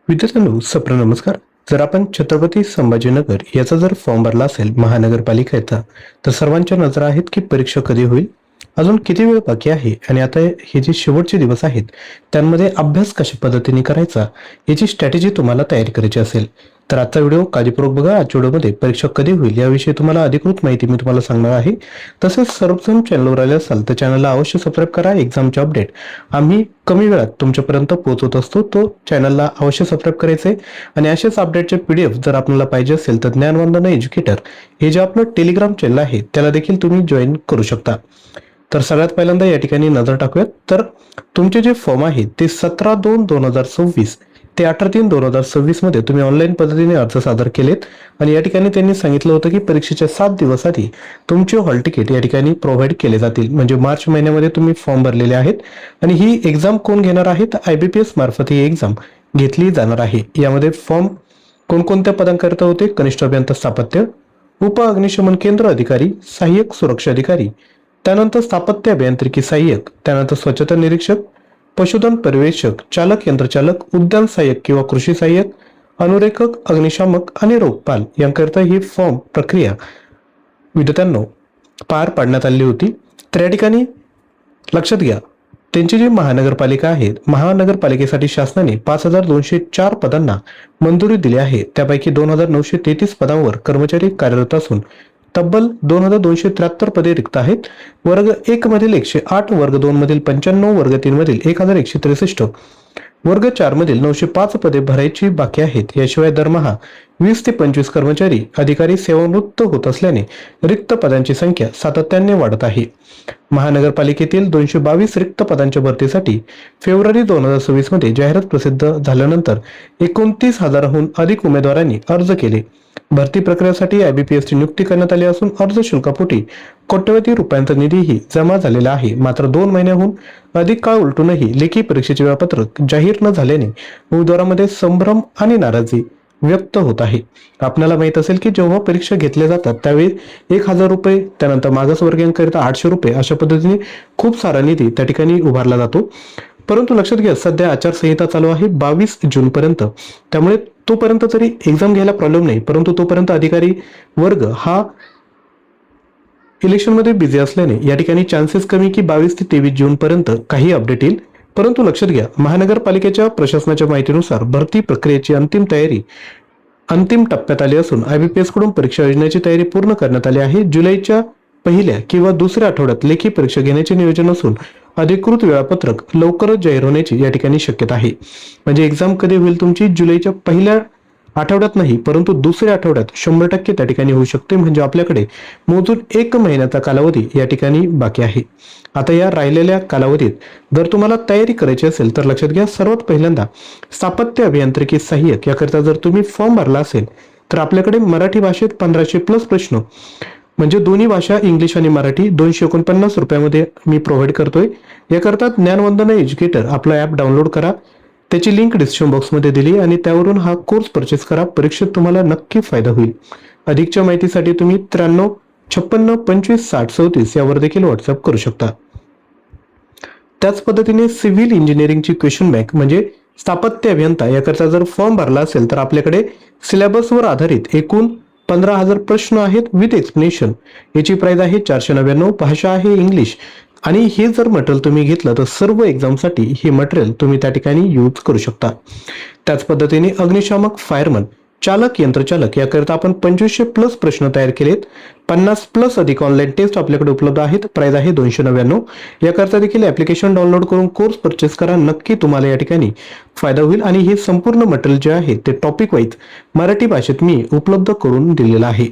विद्यार्थ्यांनो सप्र नमस्कार. जर आपण छत्रपती संभाजीनगर याचा जर फॉर्म भरला असेल महानगरपालिकेचा, तर सर्वांच्या नजर आहेत की परीक्षा कधी होईल, अजून किती वेळ बाकी आहे आणि आता हे जे शेवटचे दिवस आहेत त्यांमध्ये अभ्यास कशा पद्धतीने करायचा याची स्ट्रॅटेजी तुम्हाला तयारी करायची असेल तर आजचा व्हिडिओ काळजीपूर्वक बघा. आजच्या व्हिडिओमध्ये परीक्षा कधी होईल याविषयी तुम्हाला अधिकृत माहिती मी तुम्हाला सांगणार आहे. तसेच सर्वप्रथम चॅनलवर आले असाल तर चॅनलला अवश्य सबस्क्राईब करा. एक्झामचे अपडेट आम्ही कमी वेळात तुमच्यापर्यंत पोहोचवत असतो, तो चॅनलला अवश्य सबस्क्राईब करायचे. आणि असेच अपडेटचे PDF जर आपल्याला पाहिजे असेल तर ज्ञानवंदना एज्युकेटर हे जे आपलं टेलिग्राम चॅनल आहे त्याला देखील तुम्ही जॉईन करू शकता. तर सगळ्यात पहिल्यांदा या ठिकाणी नजर टाकूयात. तर तुमचे जे फॉर्म आहे ते 17/2/2026 ते 18/3/2026 मध्ये तुम्ही ऑनलाईन पद्धतीने अर्ज सादर केलेत. आणि या ठिकाणी त्यांनी सांगितलं होतं की परीक्षेच्या 7 दिवस आधी तुमचे हॉल तिकीट या ठिकाणी प्रोव्हाइड केले जातील. म्हणजे मार्च महिन्यामध्ये तुम्ही फॉर्म भरलेले आहेत आणि ही एक्झाम कोण घेणार आहे तर IBPS मार्फत ही एक्झाम घेतली जाणार आहे. यामध्ये फॉर्म कोणकोणत्या पदांकरिता होते? कनिष्ठ अभियंता स्थापत्य, उप अग्निशमन केंद्र अधिकारी, सहाय्यक सुरक्षा अधिकारी, त्यानंतर स्थापत्य अभियांत्रिकी सहाय्यक, त्यानंतर स्वच्छता निरीक्षक, पशुधन पर्यवेक्षक, चालक यंत्रचालक, उद्यान सहाय्यक किंवा कृषी सहाय्यक, अनुरेखक, अग्निशामक आणि रोगपाल यांकरिता ही फॉर्म प्रक्रिया विद्यार्थ्यांनो पार पाडण्यात आली होती. तर या ठिकाणी लक्षात घ्या, त्यांची जी महानगरपालिका आहे, महानगरपालिकेसाठी शासनाने 5204 पदांना मंजुरी दिली आहे. त्यापैकी 2933 पदांवर कर्मचारी कार्यरत असून तब्बल 2273 पदे रिक्त आहेत. वर्ग 1 मधील 108, वर्ग 2 मधील 95, वर्ग 3 मधील 1163, वर्ग 4 मधील 905 पदे भरायची बाकी आहेत. याशिवाय दरमहा 20 ते 25 कर्मचारी अधिकारी सेवानिवृत्त होत असल्याने रिक्त पदांची संख्या सातत्याने वाढत आहे. महानगरपालिकेतील 222 रिक्त पदांच्या भरतीसाठी फेब्रुवारी 2026 मध्ये जाहिरात प्रसिद्ध झाल्यानंतर 29,000हून अधिक उमेदवारांनी अर्ज केले. भरती प्रक्रियेसाठी IBPS ची नियुक्ती करण्यात आली असून अर्ज शुल्कापोटी कोट्यवधी रुपयांचा निधीही जमा झालेला आहे. मात्र 2 महिन्याहून अधिक काळ उलटूनही लेखी परीक्षेचे वेळापत्रक जाहीर न झाल्याने उमेदवारांमध्ये संभ्रम आणि नाराजी व्यक्त होत आहे. आपल्याला माहित असेल की जेव्हा परीक्षा घेतल्या जातात त्यावेळी 1,000 रुपये, त्यानंतर मागासवर्गीयांकरिता 800 रुपये अशा पद्धतीने खूप सारा निधी त्या ठिकाणी उभारला जातो. परंतु लक्षात घ्या, सध्या आचारसंहिता चालू आहे 22 जून पर्यंत. त्यामुळे तोपर्यंत जरी एक्झाम घ्यायला प्रॉब्लेम नाही, परंतु तोपर्यंत अधिकारी वर्ग हा इलेक्शन मध्ये बिझी असल्याने या ठिकाणी चान्सेस कमी की 22 ते 23 जून पर्यंत काही अपडेट येईल. परंतु लक्षात घ्या, महानगरपालिकेच्या प्रशासनाच्या माहितीनुसार भरती प्रक्रियेची अंतिम तयारी अंतिम टप्प्यात आली असून IBPS कडून परीक्षा योजनेची तयारी पूर्ण करण्यात आली आहे. जुलैच्या पहिल्या किंवा दुसऱ्या आठवड्यात लेखी परीक्षा घेण्याचे नियोजन असून अधिकृत वेळापत्रक लवकरच जाहीर होण्याची या ठिकाणी शक्यता आहे. म्हणजे एक्झाम कधी होईल तुमची? जुलैच्या पहिल्या आठवड्यात नाही, परंतु दुसऱ्या आठवड्यात 100% त्या ठिकाणी होऊ शकते. म्हणजे आपल्याकडे मोजून 1 महिन्याचा कालावधी या ठिकाणी बाकी आहे. आता या राहिलेल्या कालावधीत जर तुम्हाला तयारी करायची असेल तर लक्षात घ्या, सर्वात पहिल्यांदा स्थापत्य अभियांत्रिकी सहाय्यक याकरिता जर तुम्ही फॉर्म भरला असेल तर आपल्याकडे मराठी भाषेत 1500+ प्रश्न, म्हणजे दोन्ही भाषा इंग्लिश आणि मराठी 249 रुपयामध्ये मी प्रोव्हाइड करतोय. याकरता ज्ञानवंदना एज्युकेटर आपला ऍप डाउनलोड करा. त्याची लिंक डिस्क्रिप्शन बॉक्समध्ये दिली आणि त्यावरून हा कोर्स परचेस करा. परीक्षेत तुम्हाला नक्की फायदा होईल. अधिकच्या माहितीसाठी तुम्ही 93 56 25 60 34 यावर देखील व्हॉट्सअप करू शकता. त्याच पद्धतीने सिव्हिल इंजिनिअरिंगची क्वेश्चन बँक म्हणजे स्थापत्य अभियंता याकरता जर फॉर्म भरला असेल तर आपल्याकडे सिलेबसवर आधारित एकूण 15,000 प्रश्न आहेत विथ एक्सप्लेनेशन. याची प्राइस आहे 499. भाषा आहे इंग्लिश. आणि हे जर मटेरियल तुम्ही घेतलं तर सर्व एक्झामसाठी हे मटेरियल तुम्ही त्या ठिकाणी यूज करू शकता. त्याच पद्धतीने अग्निशामक, फायरमन, चालक यंत्रचालक याकरिता आपण 2500+ प्रश्न तयार केलेत. 50+ अधिक ऑनलाईन टेस्ट आपल्याकडे उपलब्ध आहेत. प्राइस आहे 299. याकरता देखील ऍप्लिकेशन डाउनलोड करून कोर्स परचेस करा. नक्की तुम्हाला या ठिकाणी फायदा होईल. आणि हे संपूर्ण मटेरियल जे आहे ते टॉपिक वाईज मराठी भाषेत मी उपलब्ध करून दिलेलं आहे.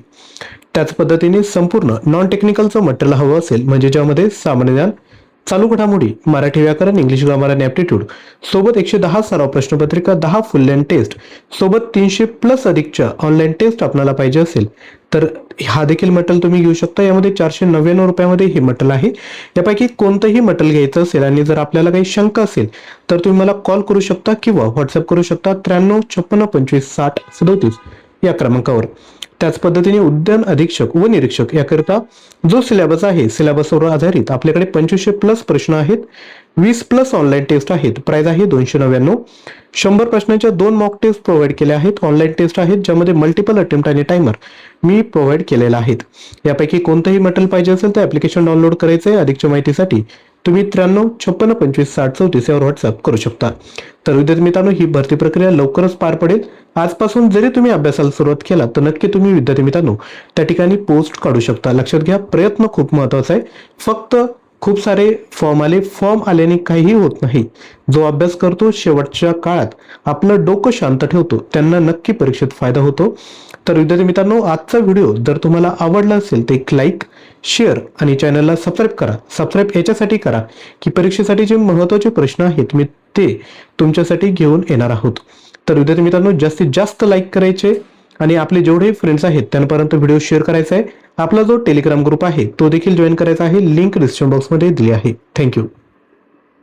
त्याच पद्धतीने संपूर्ण नॉन टेक्निकलचं मटेरियल हवं असेल, म्हणजे ज्यामध्ये सामान्य ज्ञान, चालू घडामोडी, मराठी व्याकरण, इंग्लिश ग्रामर आणि ऍप्टिट्यूड सोबत 110 सराव प्रश्नपत्रिका, 10 फुल लेंथ टेस्ट सोबत 300+ अधिकच्या ऑनलाईन टेस्ट आपल्याला पाहिजे असेल तर हा देखील मटेरियल तुम्ही घेऊ शकता. यामध्ये 499 रुपयामध्ये हे मटेरियल आहे. यापैकी कोणतंही मटेरियल घ्यायचं असेल आणि जर आपल्याला काही शंका असेल तर तुम्ही मला कॉल करू शकता किंवा व्हॉट्सअप करू शकता 93 56 25 60 37 या क्रमांकावर. त्याच पद्धतीने उद्यान अधीक्षक व निरीक्षक याकरिता जो सिलेबस आहे, सिलेबसवर आधारित आपल्याकडे 2500+ प्रश्न आहेत. 20+ ऑनलाईन टेस्ट आहेत. प्राइस आहे 299. 100 प्रश्नांच्या 2 मॉक टेस्ट प्रोव्हाइड केल्या आहेत. ऑनलाईन टेस्ट आहेत ज्यामध्ये मल्टिपल अटेम्प्ट आणि टायमर मी प्रोव्हाइड केलेला आहेत. यापैकी कोणतंही मटेरियल पाहिजे असेल तर ऍप्लिकेशन डाउनलोड करायचं आहे. अधिकच्या माहितीसाठी तुम्ही 93 56 25 60 34 यावर व्हॉट्सअप करू शकता. तर विद्यार्थी मित्रांनो, ही भरती प्रक्रिया लवकरच पार पडेल. आजपासून जरी तुम्ही अभ्यासाला सुरुवात केला तर नक्की तुम्ही विद्यार्थी मित्रांनो त्या ठिकाणी पोस्ट काढू शकता. लक्षात घ्या, प्रयत्न खूप महत्वाचा आहे. फक्त खूप सारे फॉर्म आल्याने काहीही होत नाही. जो अभ्यास करतो, शेवटच्या काळात आपलं डोकं शांत ठेवतो, त्यांना नक्की परीक्षेत फायदा होतो. तर विद्यार्थी मित्रांनो, आजचा व्हिडिओ जर तुम्हाला आवडला असेल तर एक लाईक, शेअर आणि चॅनलला सबस्क्राईब करा. सबस्क्राईब याच्यासाठी करा की परीक्षेसाठी जे महत्त्वाचे प्रश्न आहेत मी ते तुमच्यासाठी घेऊन येणार आहोत. तर विद्यार्थी मित्रांनो, जास्तीत जास्त लाईक करायचे आणि आपले जेवढे फ्रेंड्स आहेत त्यांपर्यंत व्हिडिओ शेअर करायचा आहे. आपला जो टेलिग्राम ग्रुप आहे तो देखील जॉईन करायचा आहे. लिंक डिस्क्रिप्शन बॉक्समध्ये दिली आहे. थँक्यू.